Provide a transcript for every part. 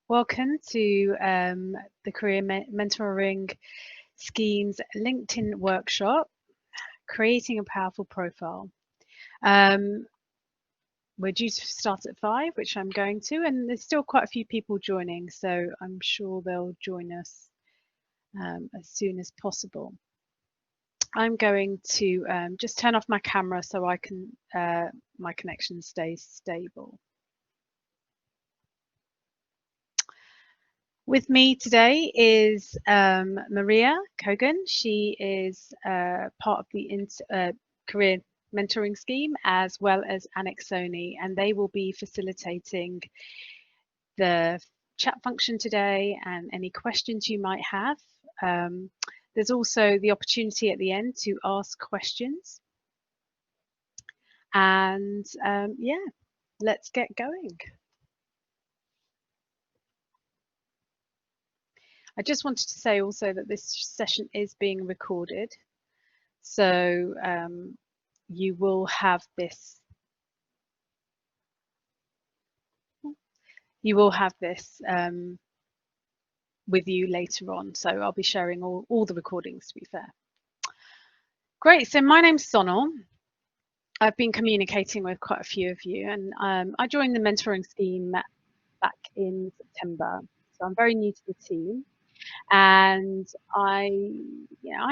Welcome to the Career Mentoring Scheme's LinkedIn workshop, Creating a Powerful Profile. We're due to start at 5, which I'm going to, and there's still quite a few people joining, so I'm sure they'll join us as soon as possible. I'm going to just turn off my camera so I can my connection stays stable. With me today is Maria Kogan. She is part of the Career Mentoring Scheme, as well as Annick Sony, and they will be facilitating the chat function today and any questions you might have. There's also the opportunity at the end to ask questions. And yeah, let's get going. I just wanted to say also that this session is being recorded, so you will have this. You will have this with you later on, so I'll be sharing all the recordings, to be fair. Great. So my name's Sonal. I've been communicating with quite a few of you, and I joined the mentoring scheme back in September, so I'm very new to the team. And I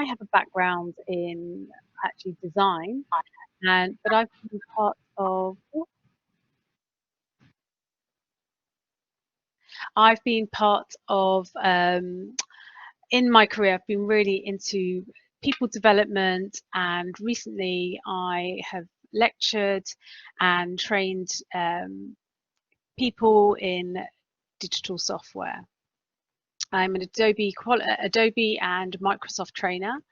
have a background in actually design, but I've been part of in my career, I've been really into people development, and recently I have lectured and trained people in digital software. I'm an Adobe and Microsoft trainer,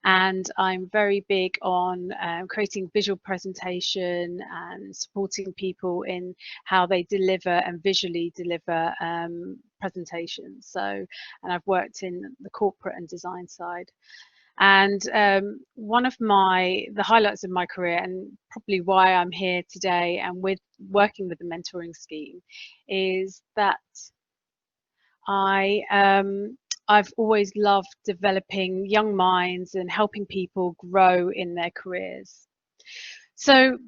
and I'm very big on creating visual presentation and supporting people in how they deliver and visually deliver presentations. And I've worked in the corporate and design side. And one of the highlights of my career, and probably why I'm here today and working with the mentoring scheme, is that I've always loved developing young minds and helping people grow in their careers. So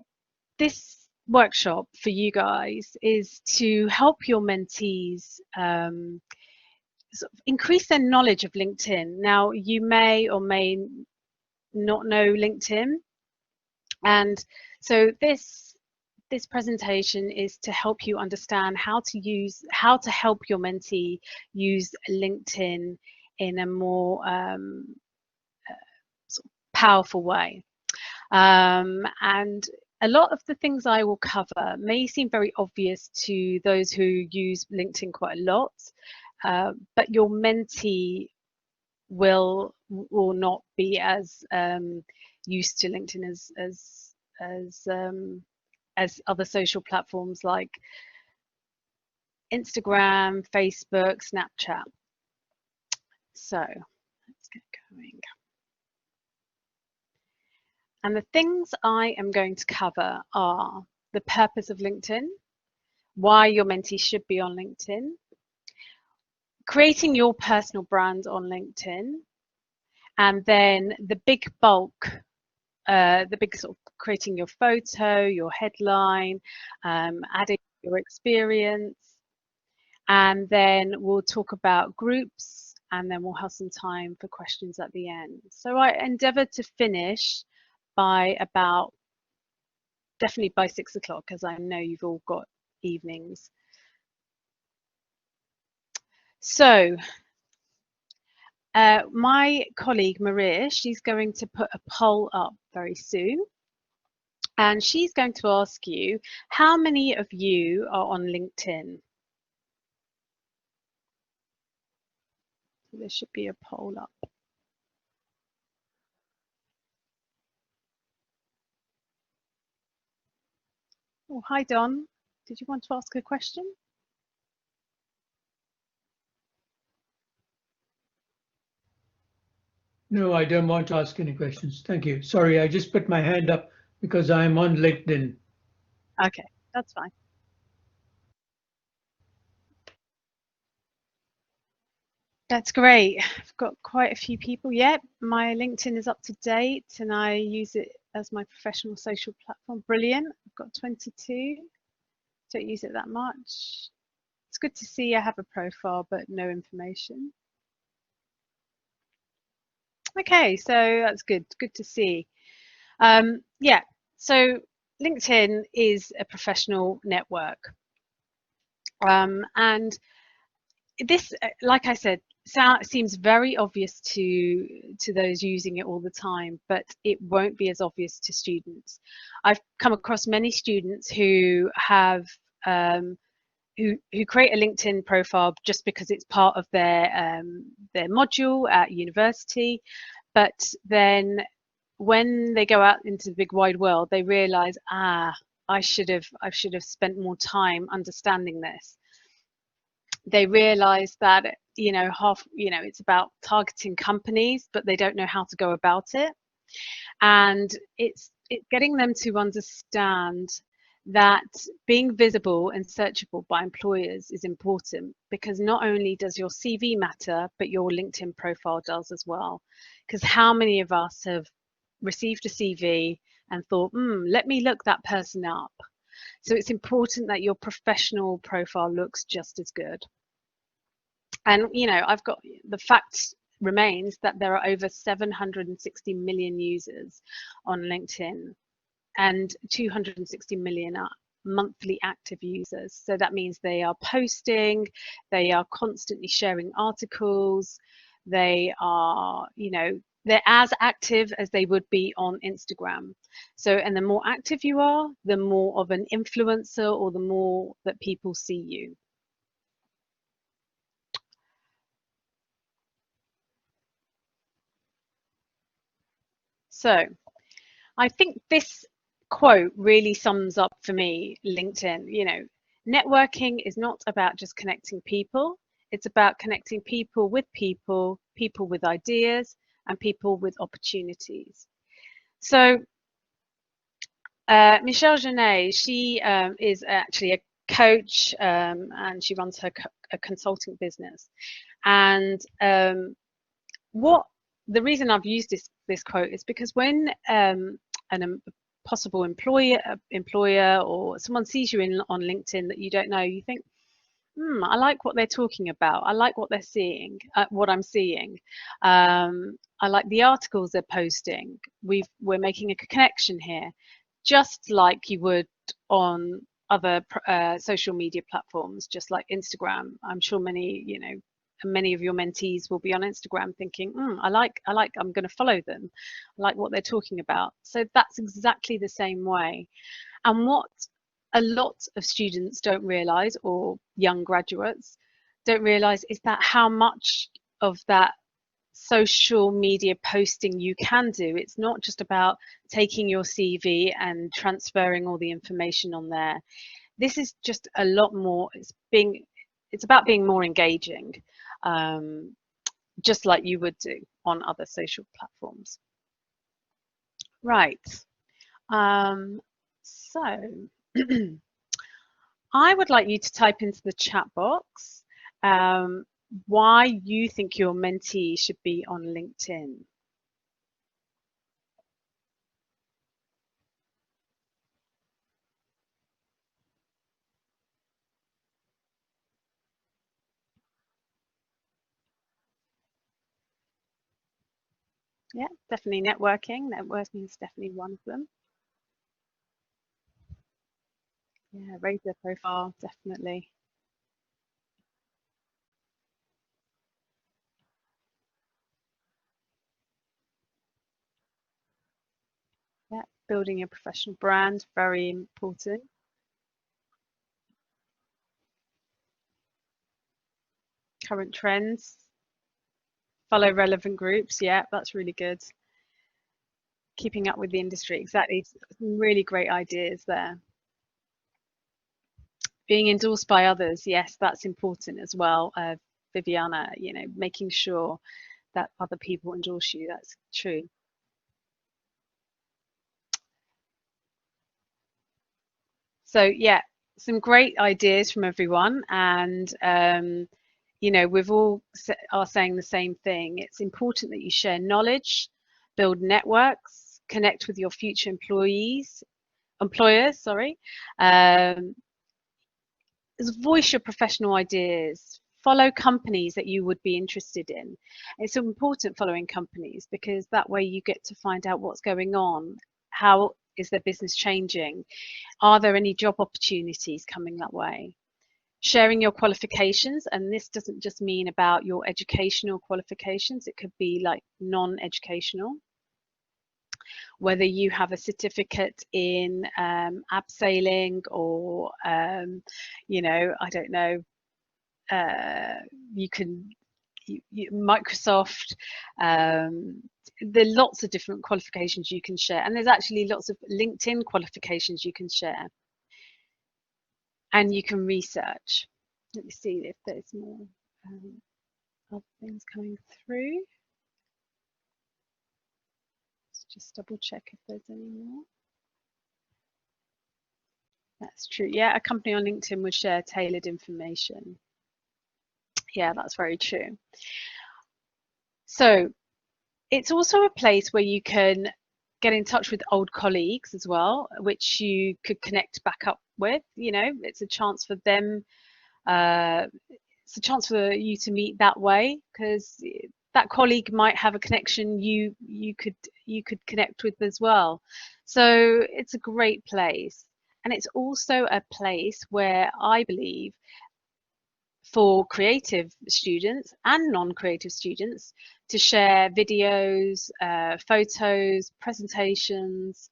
this workshop for you guys is to help your mentees sort of increase their knowledge of LinkedIn. Now, you may or may not know LinkedIn, and so this presentation is to help you understand how to help your mentee use LinkedIn in a more sort of powerful way. And a lot of the things I will cover may seem very obvious to those who use LinkedIn quite a lot, but your mentee will not be as used to LinkedIn as other social platforms like Instagram, Facebook, Snapchat. So let's get going. And the things I am going to cover are the purpose of LinkedIn, why your mentee should be on LinkedIn, creating your personal brand on LinkedIn, and then the big bulk, the big sort of creating your photo, your headline, adding your experience, and then we'll talk about groups, and then we'll have some time for questions at the end. So I endeavour to finish by definitely by 6 o'clock, because I know you've all got evenings. So my colleague Maria, she's going to put a poll up very soon, and she's going to ask you, how many of you are on LinkedIn? So there should be a poll up. Oh, hi Don. Did you want to ask a question? No, I don't want to ask any questions. Thank you. Sorry, I just put my hand up because I'm on LinkedIn. Okay, that's fine. That's great. I've got quite a few people. Yep, my LinkedIn is up to date and I use it as my professional social platform. Brilliant. I've got 22. Don't use it that much. It's good to see I have a profile but no information. Okay, so that's good. Good to see. Yeah, so LinkedIn is a professional network. And this, like I said, seems very obvious to those using it all the time, but it won't be as obvious to students. I've come across many students who have who create a LinkedIn profile just because it's part of their module at university, but then when they go out into the big wide world, they realize, I should have spent more time understanding this. They realize that it's about targeting companies, but they don't know how to go about it. And it's getting them to understand that being visible and searchable by employers is important, because not only does your CV matter, but your LinkedIn profile does as well. Because how many of us have received a CV and thought, let me look that person up? So it's important that your professional profile looks just as good. And I've got the fact remains that there are over 760 million users on LinkedIn and 260 million are monthly active users. So that means they are posting, they are constantly sharing articles, they are, they're as active as they would be on Instagram. So, and the more active you are, the more of an influencer or the more that people see you. So I think this quote really sums up for me LinkedIn. Networking is not about just connecting people, it's about connecting people, people with ideas, and people with opportunities. So, Michelle Genet, she is actually a coach and she runs a consulting business. And what the reason I've used this quote is because when an possible employer or someone sees you on LinkedIn that you don't know, you think, I like what they're talking about. I like what they're seeing, what I'm seeing. I like the articles they're posting. We're making a connection here, just like you would on other social media platforms, just like Instagram. I'm sure many of your mentees will be on Instagram thinking, I'm going to follow them. I like what they're talking about. So that's exactly the same way. And what a lot of students don't realize, or young graduates don't realize, is that how much of that social media posting you can do. It's not just about taking your CV and transferring all the information on there. This is just a lot more. It's about being more engaging, just like you would do on other social platforms. Right. So I would like you to type into the chat box why you think your mentee should be on LinkedIn. Yeah, definitely networking. Networking is definitely one of them. Yeah, raise their profile, definitely. Yeah, building your professional brand, very important. Current trends, follow relevant groups. Yeah, that's really good. Keeping up with the industry, exactly. Some really great ideas there. Being endorsed by others, yes, that's important as well. Viviana, making sure that other people endorse you, that's true. So yeah, some great ideas from everyone. And you know, we've all are saying the same thing. It's important that you share knowledge, build networks, connect with your future employers, sorry, um, voice your professional ideas, follow companies that you would be interested in. It's important following companies because that way you get to find out what's going on. How is their business changing? Are there any job opportunities coming that way? Sharing your qualifications, and this doesn't just mean about your educational qualifications, it could be like non-educational, whether you have a certificate in abseiling or you know, I don't know, you can Microsoft, there are lots of different qualifications you can share, and there's actually lots of LinkedIn qualifications you can share and you can research. Let me see if there's more other things coming through. Let's just double check if there's any more. That's true. Yeah, a company on LinkedIn would share tailored information. Yeah, that's very true. So it's also a place where you can get in touch with old colleagues as well, which you could connect back up with. You know, it's a chance for them, it's a chance for you to meet that way, because that colleague might have a connection you could connect with as well. So it's a great place. And it's also a place where I believe for creative students and non-creative students to share videos, photos, presentations,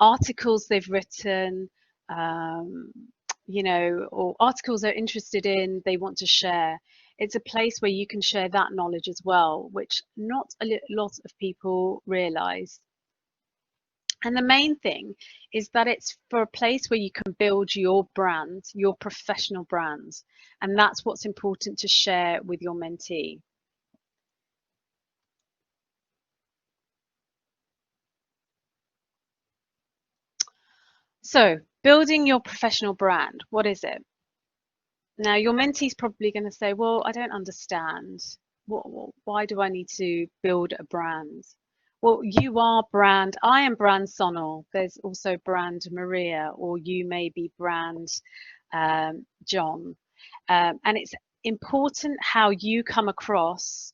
articles they've written, um, you know, or articles they're interested in, they want to share. It's a place where you can share that knowledge as well, which not a lot of people realize. And the main thing is that it's for a place where you can build your brand, your professional brand. And that's what's important to share with your mentee. So, building your professional brand, what is it? Now, your mentee's probably going to say, well, I don't understand. Why do I need to build a brand? Well, you are brand. I am brand Sonal. There's also brand Maria, or you may be brand John. And it's important how you come across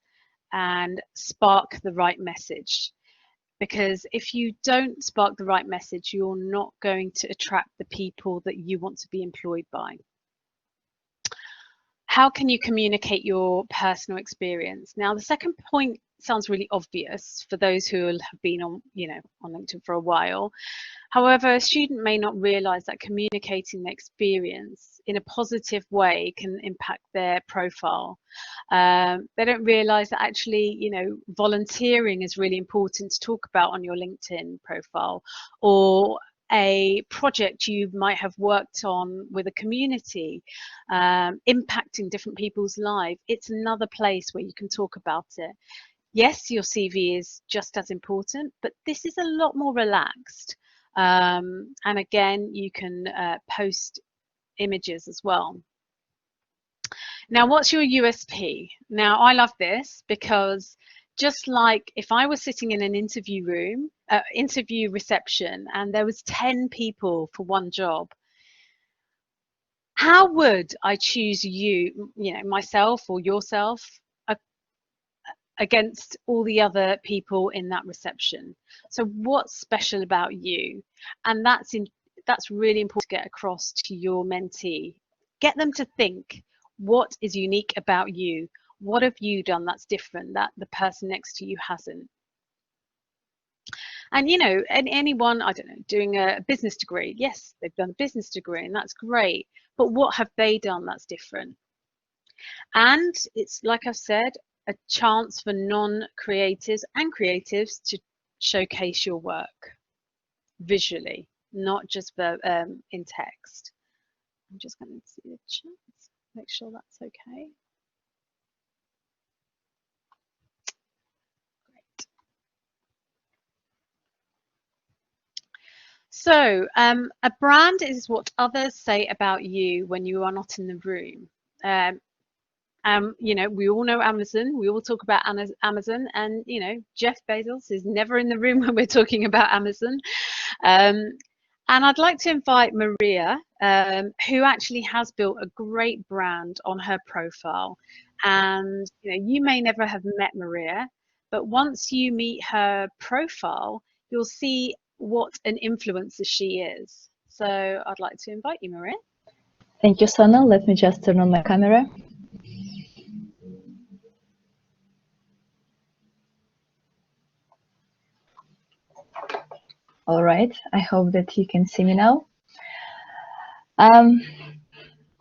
and spark the right message. Because if you don't spark the right message, you're not going to attract the people that you want to be employed by. How can you communicate your personal experience? Now, the second point sounds really obvious for those who have been on, you know, on LinkedIn for a while. However, a student may not realize that communicating their experience in a positive way can impact their profile. They don't realize that actually, you know, volunteering is really important to talk about on your LinkedIn profile, or a project you might have worked on with a community, impacting different people's lives. It's another place where you can talk about it. Yes, your CV is just as important, but this is a lot more relaxed. And again, you can post images as well. Now, what's your USP? Now, I love this because just like if I was sitting in an interview room, interview reception, and there was 10 people for one job, how would I choose you, you know, myself or yourself against all the other people in that reception? So what's special about you? And that's really important to get across to your mentee. Get them to think, what is unique about you? What have you done that's different that the person next to you hasn't? And you know, anyone, I don't know, doing a business degree, yes, they've done a business degree and that's great, but what have they done that's different? And it's, like I've said, a chance for non-creatives and creatives to showcase your work visually, not just in text. I'm just going to see the chat, make sure that's okay. Great. So a brand is what others say about you when you are not in the room. You know, we all know Amazon. We all talk about Amazon, and you know, Jeff Bezos is never in the room when we're talking about Amazon. Um, and I'd like to invite Maria, who actually has built a great brand on her profile. And you know, you may never have met Maria, but once you meet her profile, you'll see what an influencer she is. So I'd like to invite you, Maria. Thank you, Sonal. Let me just turn on my camera. All right, I hope that you can see me now.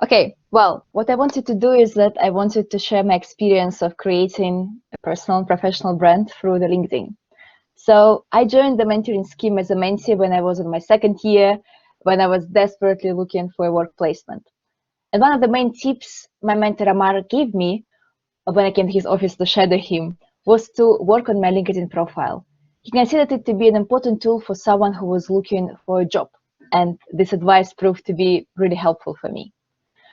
Okay, well, what I wanted to do is that I wanted to share my experience of creating a personal and professional brand through the LinkedIn. So I joined the mentoring scheme as a mentee when I was in my second year, when I was desperately looking for a work placement. And one of the main tips my mentor Amar gave me when I came to his office to shadow him was to work on my LinkedIn profile. He considered it to be an important tool for someone who was looking for a job, and this advice proved to be really helpful for me.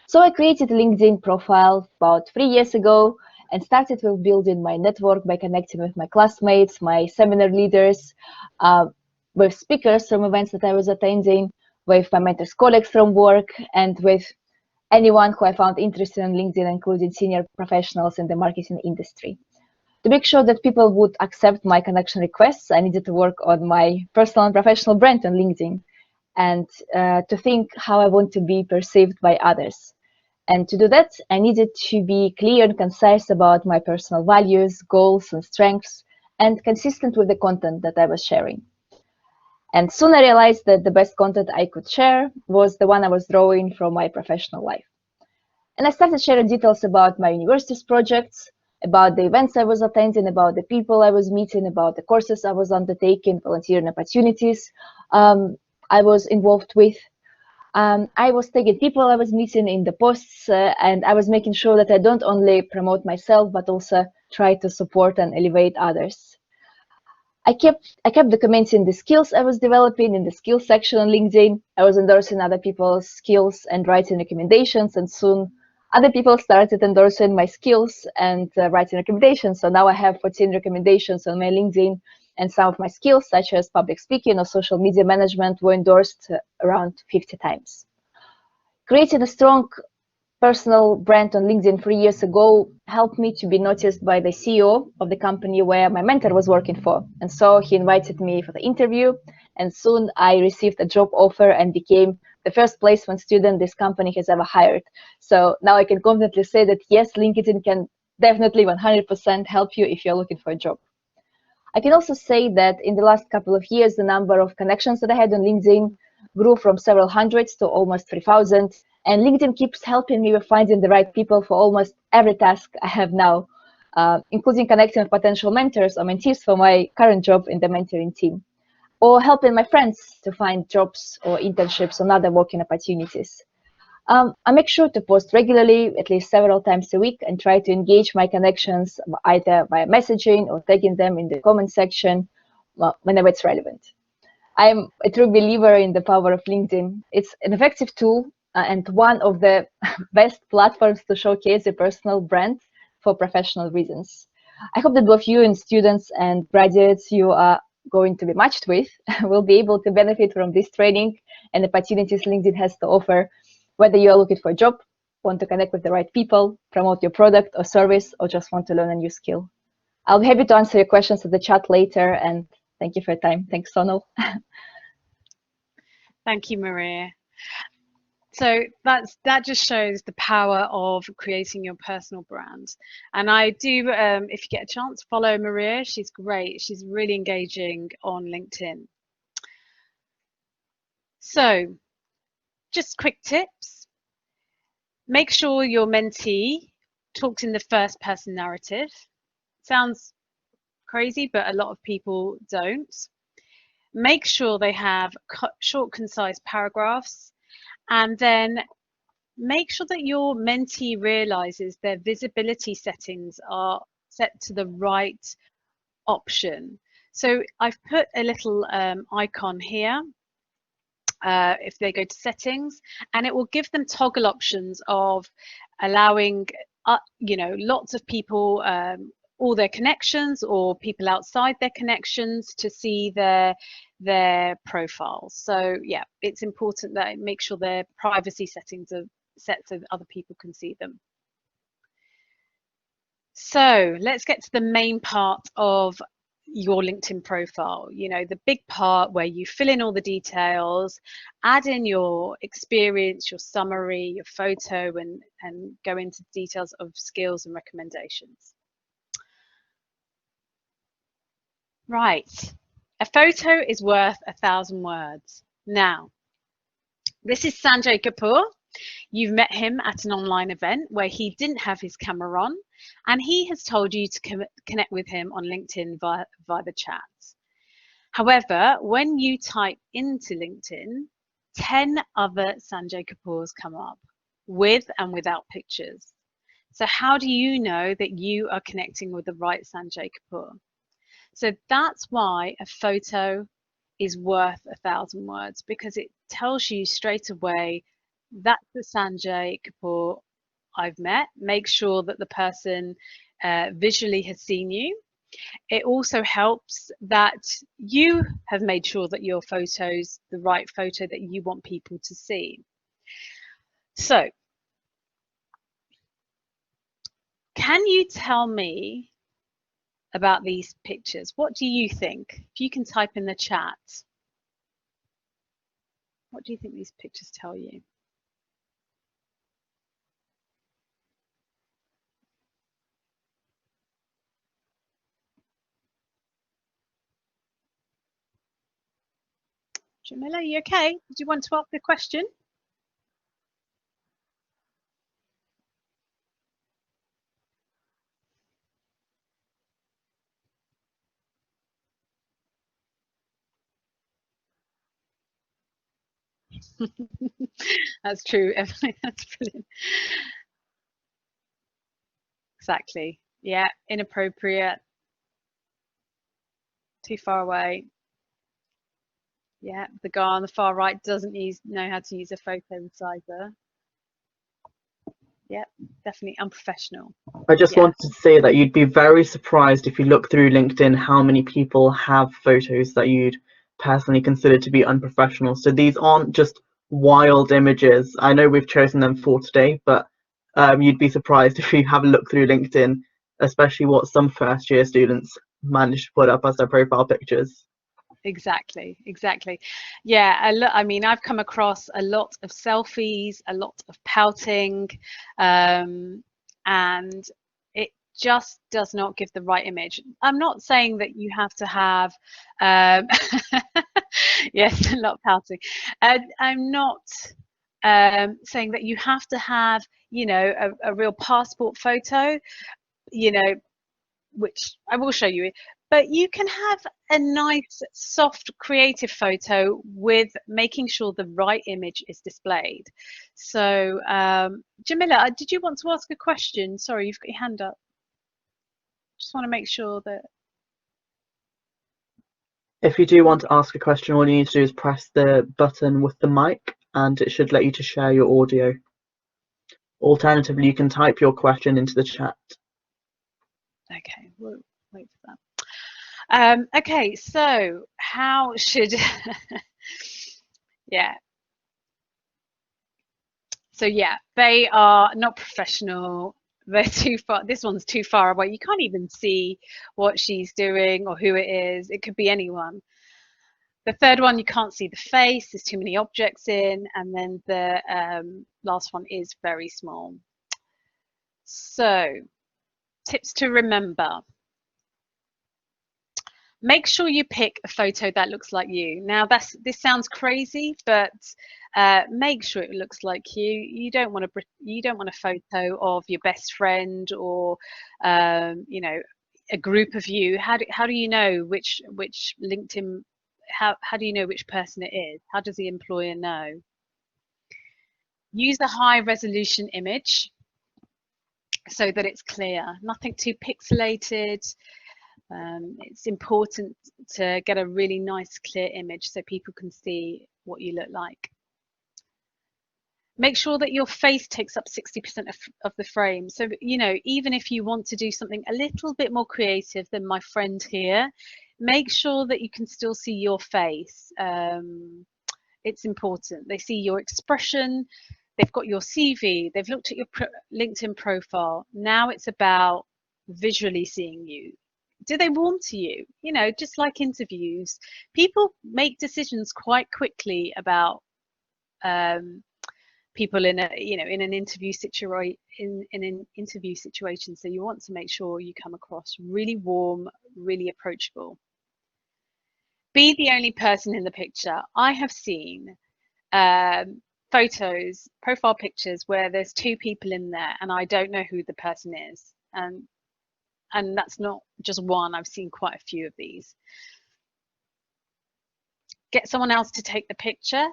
So I created a LinkedIn profile about 3 years ago and started with building my network by connecting with my classmates, my seminar leaders, uh, with speakers from events that I was attending, with my mentor's colleagues from work, and with anyone who I found interested in LinkedIn, including senior professionals in the marketing industry. To make sure that people would accept my connection requests, I needed to work on my personal and professional brand on LinkedIn and to think how I want to be perceived by others. And to do that, I needed to be clear and concise about my personal values, goals, and strengths, and consistent with the content that I was sharing. And soon I realized that the best content I could share was the one I was drawing from my professional life. And I started sharing details about my university's projects, about the events I was attending, about the people I was meeting, about the courses I was undertaking, volunteering opportunities I was involved with. I was tagging people I was meeting in the posts, and I was making sure that I don't only promote myself, but also try to support and elevate others. I kept documenting the skills I was developing in the skills section on LinkedIn. I was endorsing other people's skills and writing recommendations, and soon other people started endorsing my skills and writing recommendations. So now I have 14 recommendations on my LinkedIn, and some of my skills, such as public speaking or social media management, were endorsed around 50 times. Creating a strong personal brand on LinkedIn 3 years ago helped me to be noticed by the CEO of the company where my mentor was working for. And so he invited me for the interview, and soon I received a job offer and became the first placement student this company has ever hired. So now I can confidently say that yes, LinkedIn can definitely 100% help you if you're looking for a job. I can also say that in the last couple of years, the number of connections that I had on LinkedIn grew from several hundreds to almost 3,000. And LinkedIn keeps helping me with finding the right people for almost every task I have now, including connecting with potential mentors or mentees for my current job in the mentoring team, or helping my friends to find jobs or internships or other working opportunities. I make sure to post regularly, at least several times a week, and try to engage my connections either by messaging or tagging them in the comment section whenever it's relevant. I'm a true believer in the power of LinkedIn. It's an effective tool and one of the best platforms to showcase a personal brand for professional reasons. I hope that both you and students and graduates you are going to be matched with will be able to benefit from this training and opportunities LinkedIn has to offer, whether you are looking for a job, want to connect with the right people, promote your product or service, or just want to learn a new skill. I'll be happy to answer your questions in the chat later, and thank you for your time. Thanks, Sonal. Thank you, Maria. So that just shows the power of creating your personal brand. And I do, if you get a chance, follow Maria. She's great. She's really engaging on LinkedIn. So just quick tips. Make sure your mentee talks in the first person narrative. Sounds crazy, but a lot of people don't. Make sure they have short, concise paragraphs, and then make sure that your mentee realizes their visibility settings are set to the right option. So I've put a little icon here if they go to settings, and it will give them toggle options of allowing you know, lots of people, all their connections or people outside their connections to see their profiles. So yeah, it's important that make sure their privacy settings are set so that other people can see them. So let's get to the main part of your LinkedIn profile, you know, the big part where you fill in all the details, add in your experience, your summary, your photo, and go into details of skills and recommendations. Right, a photo is worth 1,000 words. Now, this is Sanjay Kapoor. You've met him at an online event where he didn't have his camera on, and he has told you to connect with him on LinkedIn via the chat. However, when you type into LinkedIn, 10 other Sanjay Kapoors come up with and without pictures. So how do you know that you are connecting with the right Sanjay Kapoor? So that's why a photo is worth 1,000 words, because it tells you straight away that's the Sanjay Kapoor I've met. Make sure that the person visually has seen you. It also helps that you have made sure that your photo's the right photo that you want people to see. So, can you tell me about these pictures? What do you think? If you can type in the chat, what do you think these pictures tell you? Jamila, you okay? Did you want to ask a question? That's true, Emily. That's brilliant. Exactly. Yeah, inappropriate, too far away. Yeah, the guy on the far right doesn't know how to use a photo sizer. Yeah, definitely unprofessional. I just Yeah. wanted to say that you'd be very surprised if you look through LinkedIn how many people have photos that you'd personally consider to be unprofessional. So these aren't just wild images. I know we've chosen them for today, but you'd be surprised if you have a look through LinkedIn, especially what some first year students manage to put up as their profile pictures. Exactly. Yeah, I mean, I've come across a lot of selfies, a lot of pouting, and it just does not give the right image. I'm not saying that you have to have, yes, a lot of pouting. I'm not saying that you have to have, you know, a real passport photo, you know, which I will show you, but you can have a nice, soft, creative photo with making sure the right image is displayed. So, Jamila, did you want to ask a question? Sorry, you've got your hand up. Just want to make sure that. If you do want to ask a question, all you need to do is press the button with the mic and it should let you to share your audio. Alternatively, you can type your question into the chat. Okay, we'll wait for that. Okay, so how should, yeah. So yeah, they are not professional. They're too far. This one's too far away. You can't even see what she's doing or who it is. It could be anyone. The third one, you can't see the face. There's too many objects in. And then the last one is very small. So tips to remember. Make sure you pick a photo that looks like you. Now this sounds crazy, but make sure it looks like you. You don't want a photo of your best friend or you know, a group of you. How do you know which LinkedIn? How do you know which person it is? How does the employer know? Use a high resolution image so that it's clear. Nothing too pixelated. It's important to get a really nice clear image so people can see what you look like. Make sure that your face takes up 60% of the frame. So, you know, even if you want to do something a little bit more creative than my friend here, make sure that you can still see your face. It's important. They see your expression, they've got your CV, they've looked at your LinkedIn profile. Now it's about visually seeing you. Do they warm to you? You know, just like interviews, people make decisions quite quickly about people in a, you know, in an interview situation, in an interview situation. So you want to make sure you come across really warm, really approachable. Be the only person in the picture. I have seen photos, profile pictures where there's two people in there and I don't know who the person is. And that's not just one, I've seen quite a few of these. Get someone else to take the picture,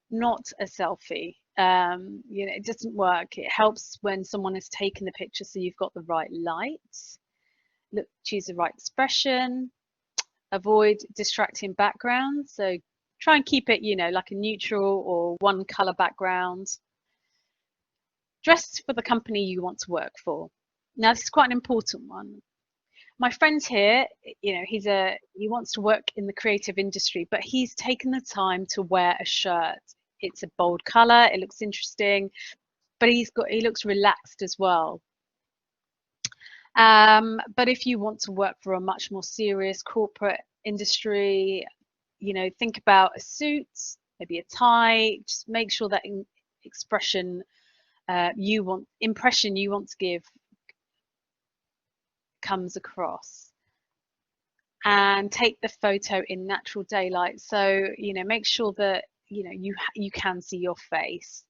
not a selfie. You know, it doesn't work. It helps when someone has taken the picture so you've got the right light. Look, choose the right expression. Avoid distracting backgrounds. So try and keep it, you know, like a neutral or one color background. Dress for the company you want to work for. Now, this is quite an important one. My friend here, you know, he wants to work in the creative industry, but he's taken the time to wear a shirt. It's a bold color, it looks interesting, but he looks relaxed as well. But if you want to work for a much more serious corporate industry, you know, think about a suit, maybe a tie. Just make sure that impression you want to give comes across. And take the photo in natural daylight. So, you know, make sure that, you know, you can see your face.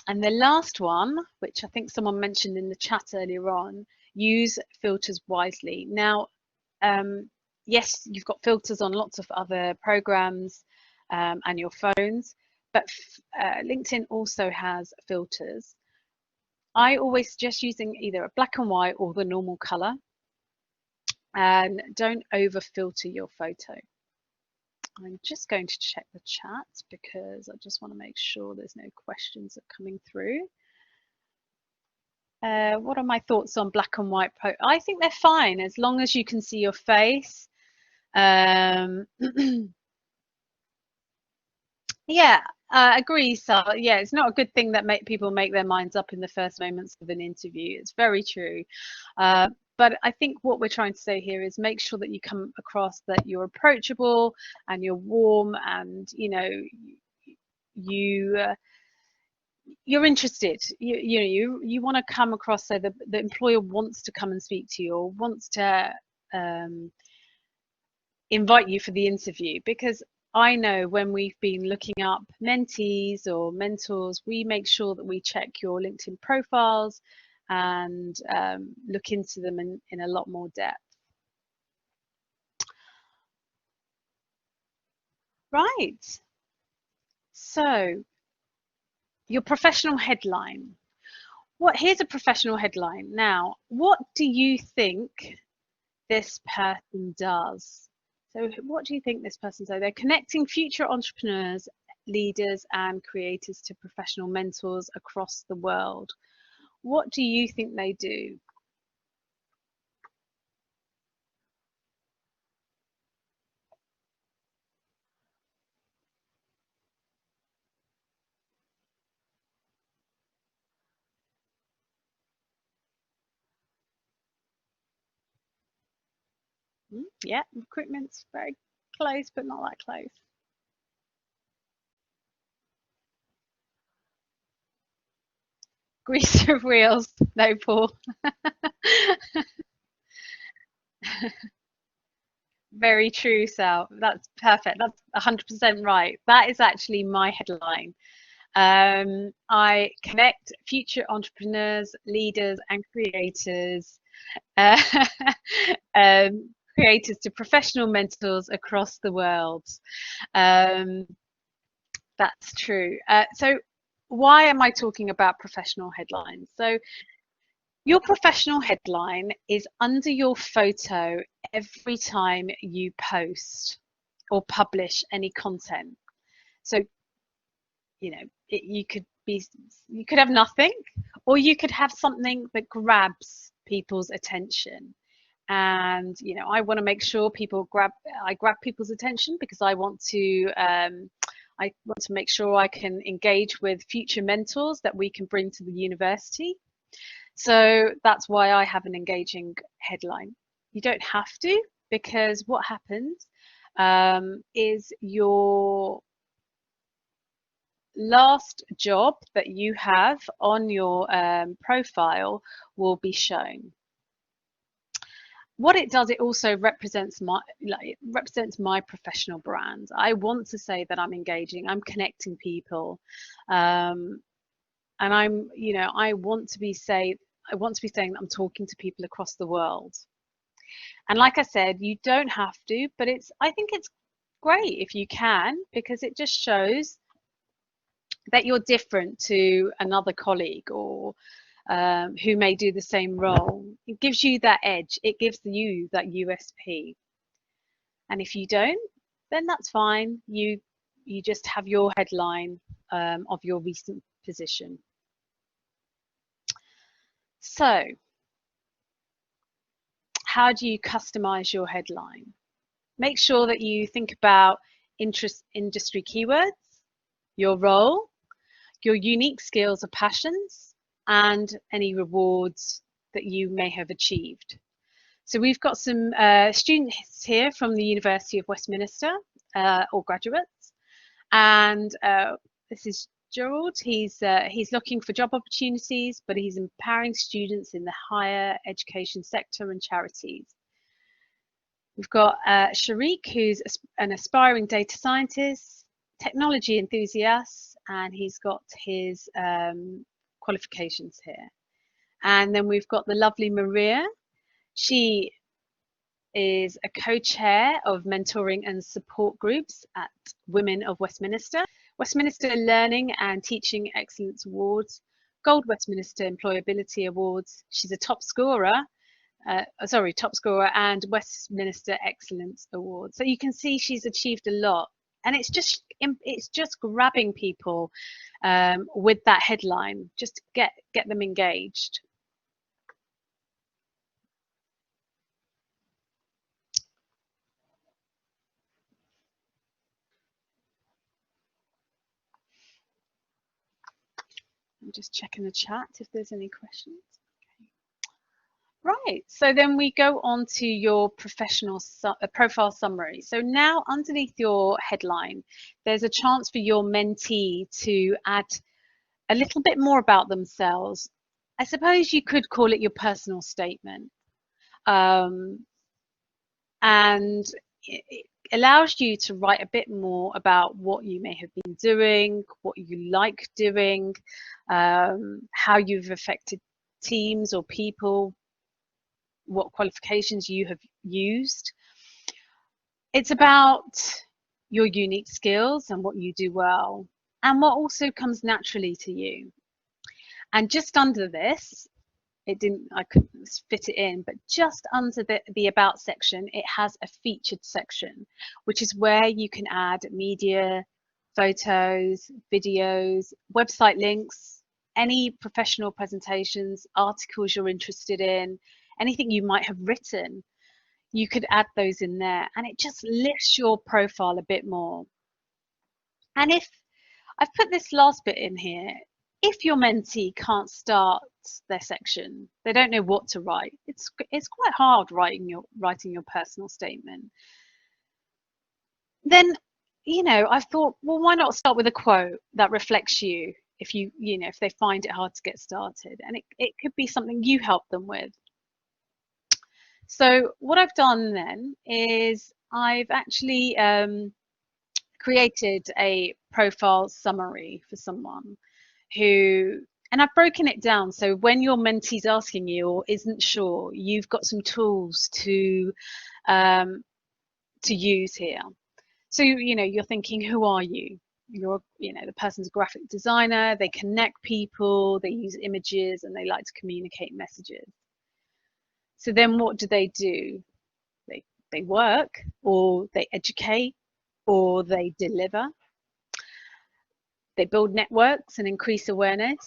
And the last one, which I think someone mentioned in the chat earlier on, use filters wisely. Now, yes, you've got filters on lots of other programs and your phones, but LinkedIn also has filters. I always suggest using either a black and white or the normal color, and don't over filter your photo. I'm just going to check the chat because I just want to make sure there's no questions that are coming through. What are my thoughts on black and white? I think they're fine as long as you can see your face. Yeah, agree, Sal. Yeah, it's not a good thing that people make their minds up in the first moments of an interview. It's very true. But I think what we're trying to say here is make sure that you come across that you're approachable and you're warm and, you know, you're interested. You want to come across so the employer wants to come and speak to you or wants to invite you for the interview, because I know when we've been looking up mentees or mentors, we make sure that we check your LinkedIn profiles and look into them in a lot more depth. Right. So your professional headline. Here's a professional headline. Now, what do you think this person does? So what do you think this person does? They're connecting future entrepreneurs, leaders, and creators to professional mentors across the world. What do you think they do? Yeah, recruitment's very close, but not that close. Greaser wheels, no, Paul. Very true, Sal. That's perfect. That's 100% right. That is actually my headline. I connect future entrepreneurs, leaders, and creators, creators to professional mentors across the world. That's true. So why am I talking about professional headlines? So your professional headline is under your photo every time you post or publish any content. So you know, you could have nothing, or you could have something that grabs people's attention. And I want to make sure I grab people's attention, because I want to make sure I can engage with future mentors that we can bring to the university. So that's why I have an engaging headline. You don't have to, because what happens is your last job that you have on your profile will be shown. What it does, it also represents my professional brand. I want to say that I'm engaging, I'm connecting people, and I want to be saying that I'm talking to people across the world. And like I said, you don't have to, but I think it's great if you can, because it just shows that you're different to another colleague, or who may do the same role. It gives you that edge. It gives you that USP. And if you don't, then that's fine. You just have your headline of your recent position. So, how do you customize your headline? Make sure that you think about industry keywords, your role, your unique skills or passions, and any rewards that you may have achieved. So we've got some students here from the University of Westminster, or graduates, and this is Gerald. He's looking for job opportunities, but he's empowering students in the higher education sector and charities. We've got Sharik, who's an aspiring data scientist, technology enthusiast, and he's got his qualifications here. And then we've got the lovely Maria. She is a co-chair of mentoring and support groups at Women of Westminster, Westminster Learning and Teaching Excellence Awards, Gold Westminster Employability Awards. She's a top scorer and Westminster Excellence Award. So you can see she's achieved a lot, and it's just grabbing people with that headline, just to get them engaged. I'm just checking the chat if there's any questions. Right, so then we go on to your professional profile summary. So now underneath your headline, there's a chance for your mentee to add a little bit more about themselves. I suppose you could call it your personal statement. And it allows you to write a bit more about what you may have been doing, what you like doing, how you've affected teams or people, what qualifications you have used. It's about your unique skills and what you do well, and what also comes naturally to you. And just under this, I couldn't fit it in, but just under the about section, it has a featured section, which is where you can add media, photos, videos, website links, any professional presentations, articles you're interested in, anything you might have written. You could add those in there, and it just lifts your profile a bit more. And if I've put this last bit in here, if your mentee can't start their section, they don't know what to write. It's quite hard writing your personal statement. Then, I've thought, well, why not start with a quote that reflects you? If they find it hard to get started, and it could be something you help them with. So what I've done then is I've actually created a profile summary for someone and I've broken it down. So when your mentee's asking you or isn't sure, you've got some tools to use here. So, you're thinking, who are you? The person's a graphic designer, they connect people, they use images, and they like to communicate messages. So then what do? They work, or they educate, or they deliver. They build networks and increase awareness.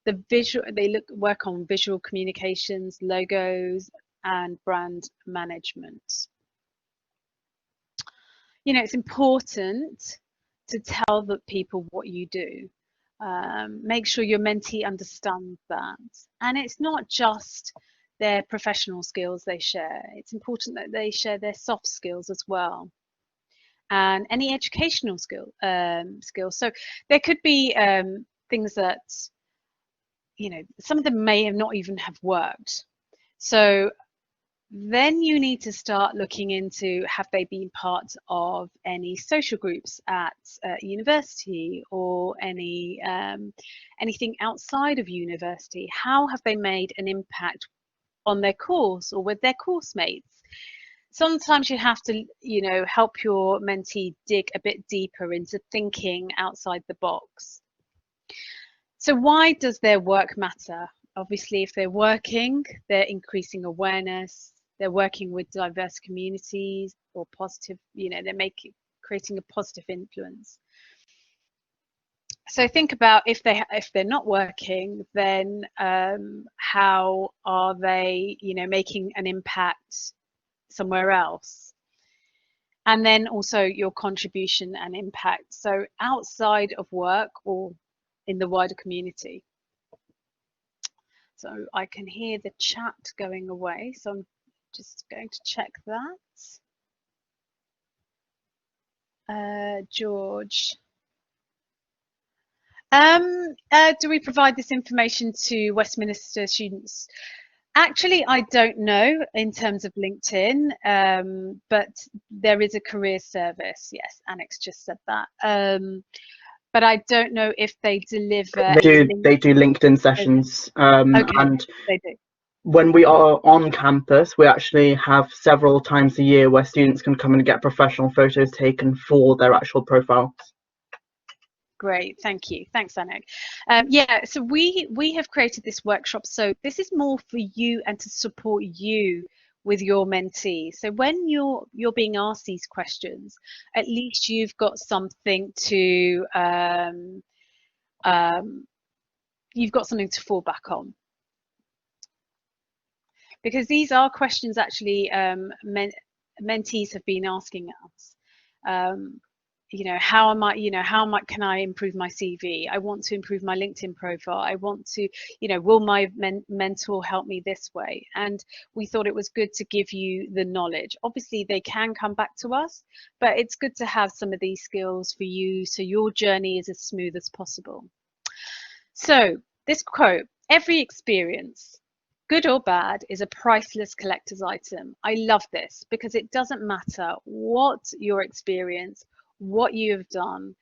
They work on visual communications, logos, and brand management. You know, it's important to tell the people what you do. Make sure your mentee understands that. And it's not just their professional skills they share. It's important that they share their soft skills as well. And any educational skills. So there could be things that, you know, some of them may have not even have worked. So then you need to start looking into, have they been part of any social groups at university, or any anything outside of university? How have they made an impact on their course or with their course mates? Sometimes you have to, you know, help your mentee dig a bit deeper into thinking outside the box. So why does their work matter? Obviously, if they're working, they're increasing awareness, they're working with diverse communities, or positive, you know, they're creating a positive influence. So think about, if they're not working, then how are they, you know, making an impact somewhere else? And then also your contribution and impact, so outside of work or in the wider community. So I can hear the chat going away, so I'm just going to check that. George, do we provide this information to Westminster students? Actually, I don't know in terms of LinkedIn, but there is a career service. Yes, Annex just said that. But I don't know if they deliver. They do LinkedIn sessions, Okay, and they do. when we are on campus, we actually have several times a year where students can come and get professional photos taken for their actual profiles. Great, thank you. Thanks, Anik. Yeah, so we have created this workshop. So this is more for you and to support you with your mentee. So when you're being asked these questions, at least you've got something to you've got something to fall back on. Because these are questions actually mentees have been asking us. You know, can I improve my CV? I want to improve my LinkedIn profile. I want to, you know, will my mentor help me this way? And we thought it was good to give you the knowledge. Obviously, they can come back to us, but it's good to have some of these skills for you so your journey is as smooth as possible. So this quote, every experience, good or bad, is a priceless collector's item. I love this because it doesn't matter what your experience, what you have done,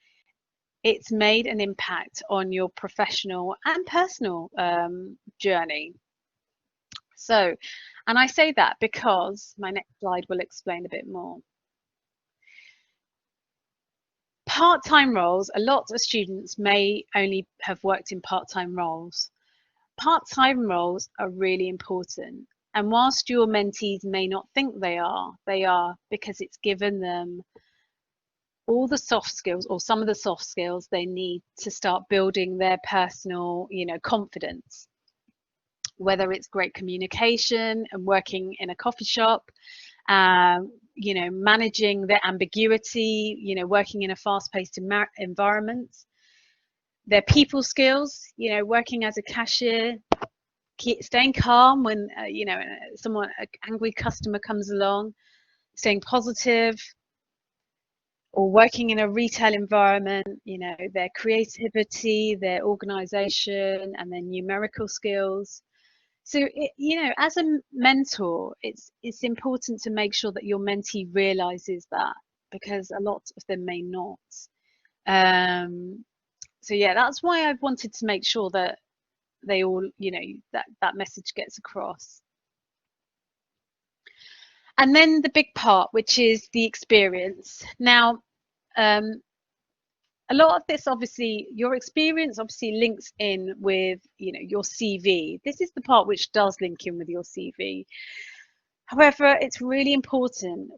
it's made an impact on your professional and personal journey. So, and I say that because my next slide will explain a bit more. Part-time roles, a lot of students may only have worked in part-time roles. Part-time roles are really important. And whilst your mentees may not think they are because it's given them all the soft skills, or some of the soft skills they need to start building their personal, you know, confidence. Whether it's great communication and working in a coffee shop, you know, managing their ambiguity, you know, working in a fast-paced environment. Their people skills, you know, working as a cashier, staying calm when, you know, an angry customer comes along, staying positive, or working in a retail environment, you know, their creativity, their organization, and their numerical skills. So, you know, as a mentor, it's important to make sure that your mentee realizes that, because a lot of them may not. So yeah, that's why I've wanted to make sure that they all, you know, that message gets across. And then the big part, which is the experience. Now, a lot of this, obviously, your experience obviously links in with, you know, your CV. This is the part which does link in with your CV. However, it's really important,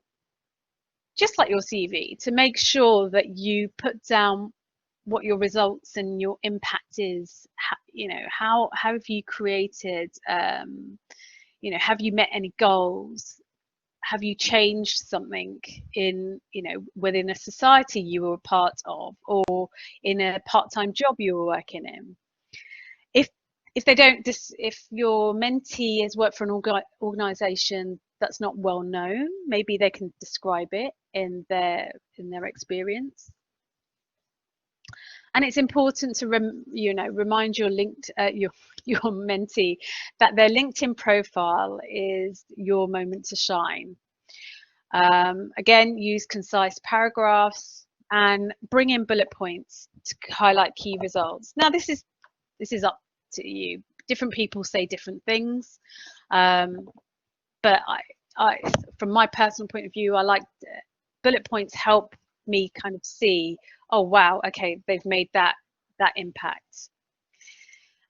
just like your CV, to make sure that you put down what your results and your impact is. You know, how have you created, you know, have you met any goals? Have you changed something in, you know, within a society you were a part of, or in a part-time job you were working in? If they don't, if your mentee has worked for an organization that's not well known, maybe they can describe it in their experience. And it's important to remind your your mentee that their LinkedIn profile is your moment to shine. Again, use concise paragraphs and bring in bullet points to highlight key results. Now, this is up to you. Different people say different things, but I, from my personal point of view, I like bullet points. Help me kind of see, oh wow, okay, they've made that impact.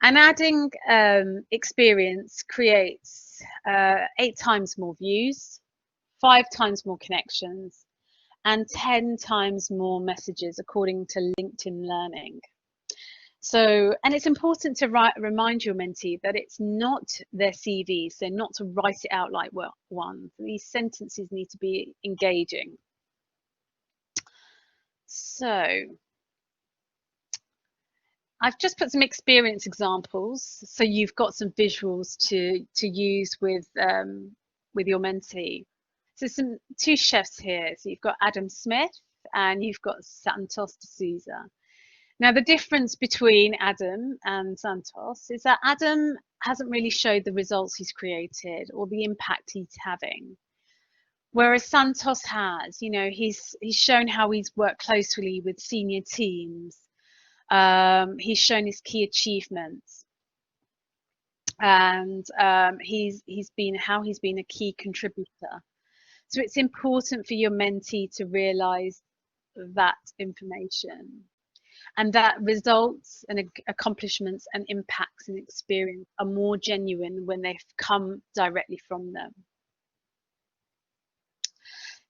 And adding experience creates 8 times more views, 5 times more connections, and 10 times more messages, according to LinkedIn Learning. So, and it's important to remind your mentee that it's not their CV, so not to write it out like one. These sentences need to be engaging. So, I've just put some experience examples, so you've got some visuals to use with your mentee. So, two chefs here. So you've got Adam Smith and you've got Santos D'Souza. Now, the difference between Adam and Santos is that Adam hasn't really showed the results he's created or the impact he's having. Whereas Santos has, you know, he's shown how he's worked closely with senior teams. He's shown his key achievements, and he's been a key contributor. So it's important for your mentee to realize that information, and that results and accomplishments and impacts and experience are more genuine when they've come directly from them.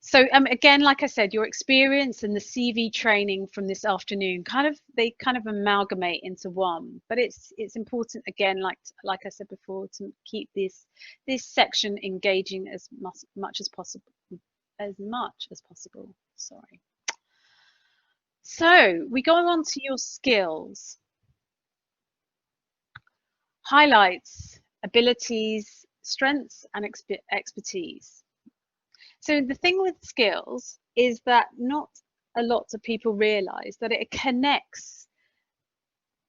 So again, like I said, your experience and the CV training from this afternoon they kind of amalgamate into one. But it's important, again, like I said before, to keep this section engaging as much as possible. Sorry. So we go on to your skills. Highlights, abilities, strengths, and expertise. So the thing with skills is that not a lot of people realize that it connects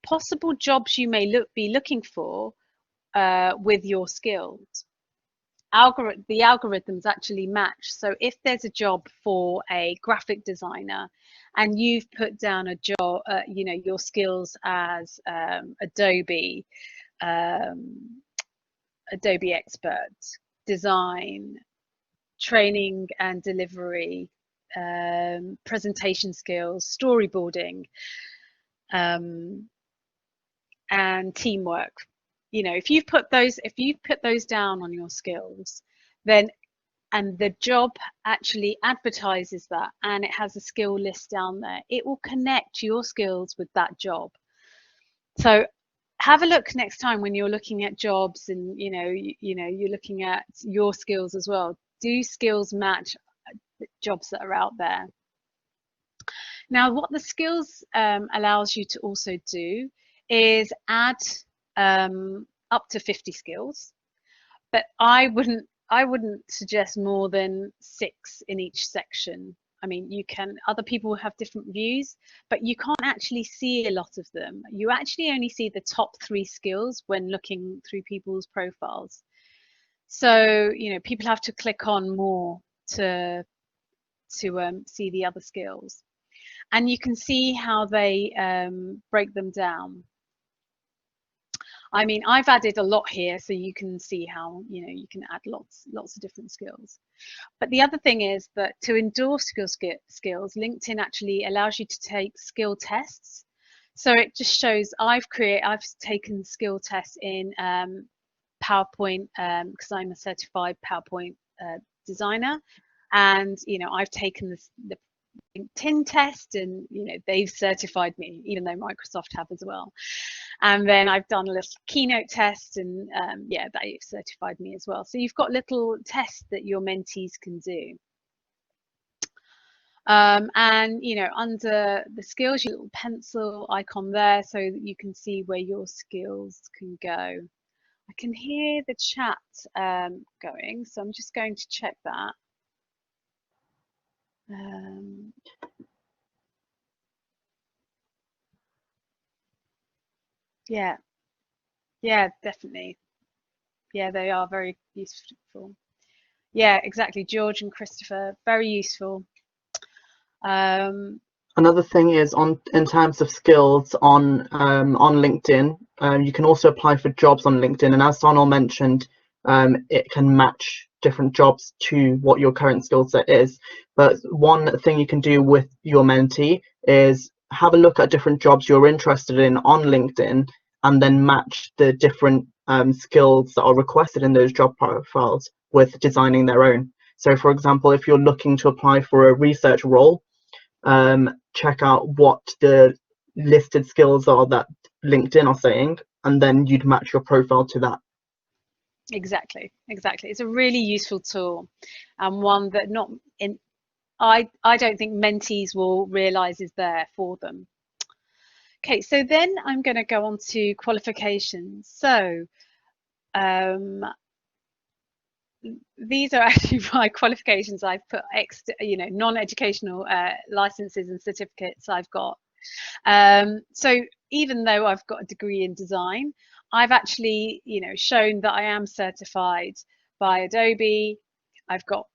possible jobs you may be looking for with your skills. The algorithms actually match. So if there's a job for a graphic designer and you've put down a job, you know, your skills as Adobe expert, design, training and delivery, presentation skills, storyboarding, and teamwork. You know, if you've put those down on your skills, then, and the job actually advertises that and it has a skill list down there, it will connect your skills with that job. So have a look next time when you're looking at jobs, and you know you're looking at your skills as well. Do skills match jobs that are out there? Now, what the skills allows you to also do is add up to 50 skills, but I wouldn't suggest more than 6 in each section. I mean, other people have different views, but you can't actually see a lot of them. You actually only see the top 3 skills when looking through people's profiles. So, you know, people have to click on more to see the other skills. And you can see how they break them down. I mean, I've added a lot here, so you can see how, you know, you can add lots of different skills. But the other thing is that to endorse skills, LinkedIn actually allows you to take skill tests. So it just shows I've taken skill tests in PowerPoint because I'm a certified PowerPoint designer, and you know, I've taken the LinkedIn test, and they've certified me, even though Microsoft have as well. And then I've done a little keynote test, and yeah, they've certified me as well. So you've got little tests that your mentees can do. And under the skills, your little pencil icon there, so that you can see where your skills can go. I can hear the chat going, so I'm just going to check that. Yeah, definitely. Yeah, they are very useful. Yeah, exactly. George and Christopher, very useful. Another thing is in terms of skills on LinkedIn, you can also apply for jobs on LinkedIn, and as Sonal mentioned, it can match different jobs to what your current skill set is. But one thing you can do with your mentee is have a look at different jobs you're interested in on LinkedIn, and then match the different skills that are requested in those job profiles with designing their own. So, for example, if you're looking to apply for a research role, check out what the listed skills are that LinkedIn are saying, and then you'd match your profile to that. Exactly. It's a really useful tool, and one that I don't think mentees will realize is there for them. Okay, so then I'm going to go on to qualifications. So these are actually my qualifications. I've put non-educational licenses and certificates I've got. So even though I've got a degree in design, I've actually shown that I am certified by Adobe. I've got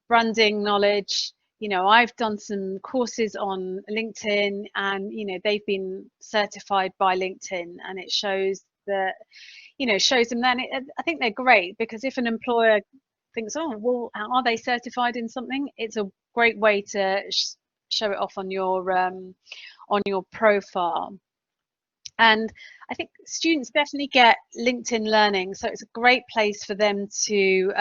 branding knowledge. I've done some courses on LinkedIn, and they've been certified by LinkedIn, and it shows that shows them then. I think they're great, because if an employer thinks, oh well, are they certified in something, it's a great way to show it off on your profile. And I think students definitely get LinkedIn Learning, so it's a great place for them to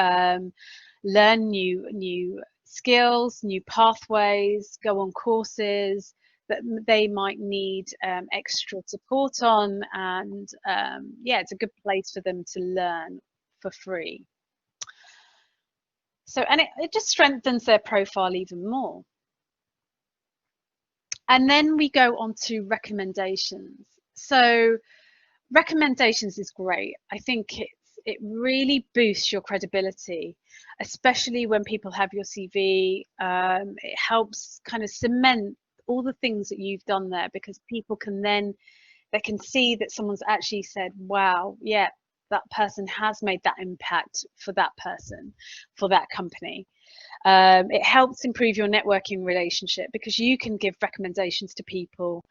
learn new skills, new pathways, go on courses that they might need extra support on, and yeah, it's a good place for them to learn for free. So, and it just strengthens their profile even more. And then we go on to recommendations. So recommendations is great. I think it really boosts your credibility, especially when people have your CV. It helps kind of cement all the things that you've done there, because people can then, they can see that someone's actually said, wow, yeah, that person has made that impact for that person, for that company. It helps improve your networking relationship, because you can give recommendations to people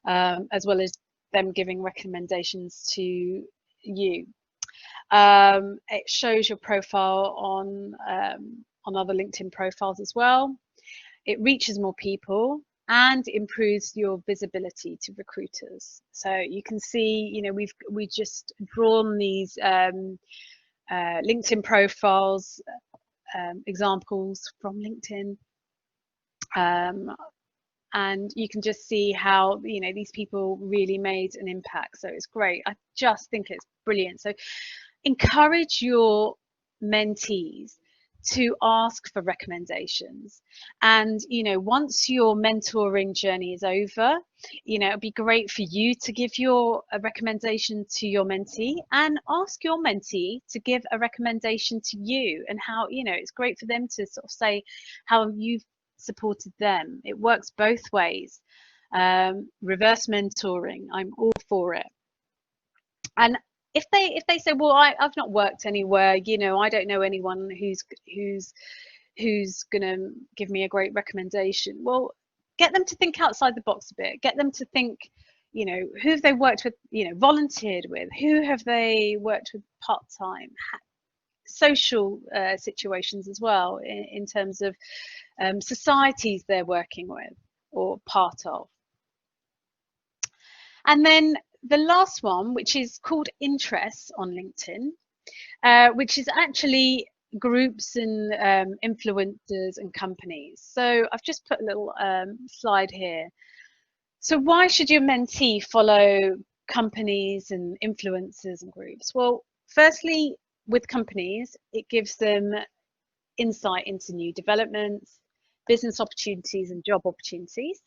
as well as them giving recommendations to you. It shows your profile on other LinkedIn profiles as well. It reaches more people and improves your visibility to recruiters. So you can see, we just drawn these LinkedIn profiles, examples from LinkedIn. And you can just see how these people really made an impact. So it's great. I just think it's brilliant. So encourage your mentees to ask for recommendations, and once your mentoring journey is over, it'd be great for you to give a recommendation to your mentee, and ask your mentee to give a recommendation to you, and how it's great for them to sort of say how you've supported them. It works both ways. Reverse mentoring, I'm all for it. And if they say, well, I've not worked anywhere, I don't know anyone who's gonna give me a great recommendation, well, get them to think outside the box a bit. Get them to think, who have they worked with, volunteered with, who have they worked with part-time, social situations as well, in terms of societies they're working with or part of. And then the last one, which is called interests on LinkedIn, which is actually groups and influencers and companies. So I've just put a little slide here. So why should your mentee follow companies and influencers and groups? Well, firstly, with companies, it gives them insight into new developments, business opportunities and job opportunities.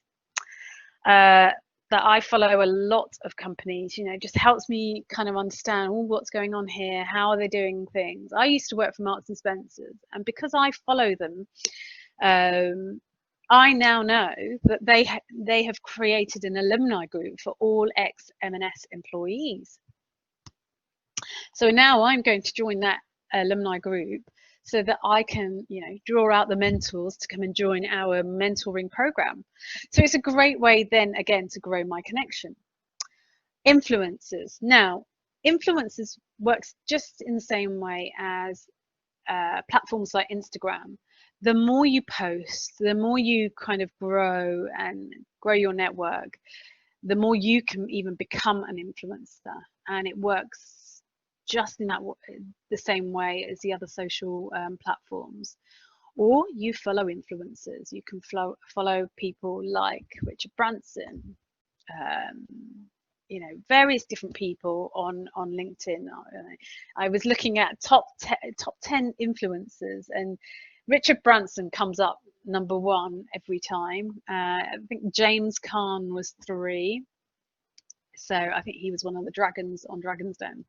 That I follow a lot of companies, just helps me kind of understand what's going on here, how are they doing things. I used to work for Marks and Spencer's, and because I follow them, I now know that they have created an alumni group for all ex-M&S employees. So now I'm going to join that alumni group so that I can, draw out the mentors to come and join our mentoring program. So it's a great way then, again, to grow my connection. Influencers. Now, influencers works just in the same way as platforms like Instagram. The more you post, the more you kind of grow your network, the more you can even become an influencer. And it works just in the same way as the other social platforms. Or you follow influencers. You can follow people like Richard Branson, various different people on LinkedIn. I was looking at top 10 influencers, and Richard Branson comes up #1 every time. I think James Caan was 3. So I think he was one of the dragons on Dragon's Den.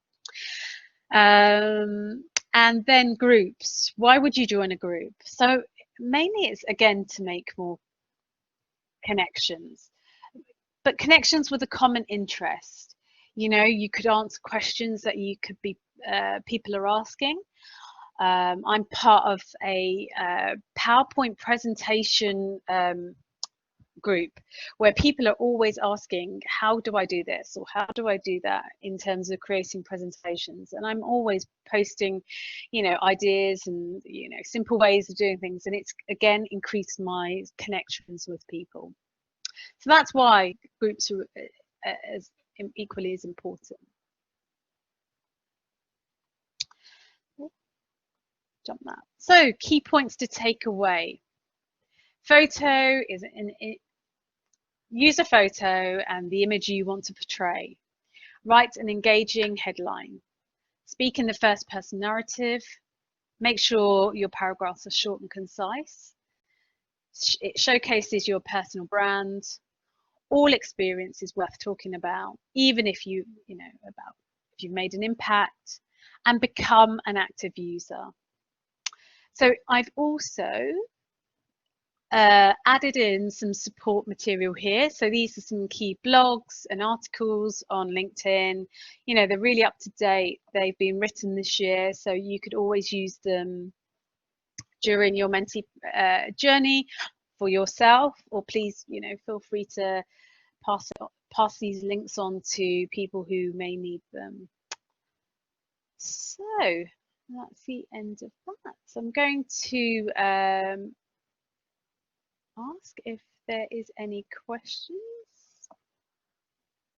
And then groups. Why would you join a group? So mainly it's, again, to make more connections, but connections with a common interest. You could answer questions that people are asking. I'm part of a PowerPoint presentation group where people are always asking, how do I do this, or how do I do that, in terms of creating presentations. And I'm always posting ideas and simple ways of doing things, and it's, again, increased my connections with people. So that's why groups are equally as important. Jump that. So key points to take away. Photo is use a photo and the image you want to portray. Write an engaging headline. Speak in the first person narrative. Make sure your paragraphs are short and concise. It showcases your personal brand. All experience is worth talking about, even if if you've made an impact, and become an active user. So I've also added in some support material here. So these are some key blogs and articles on LinkedIn. They're really up to date. They've been written this year, so you could always use them during your mentee journey for yourself, or please, feel free to pass these links on to people who may need them. So that's the end of that. So I'm going to ask if there is any questions.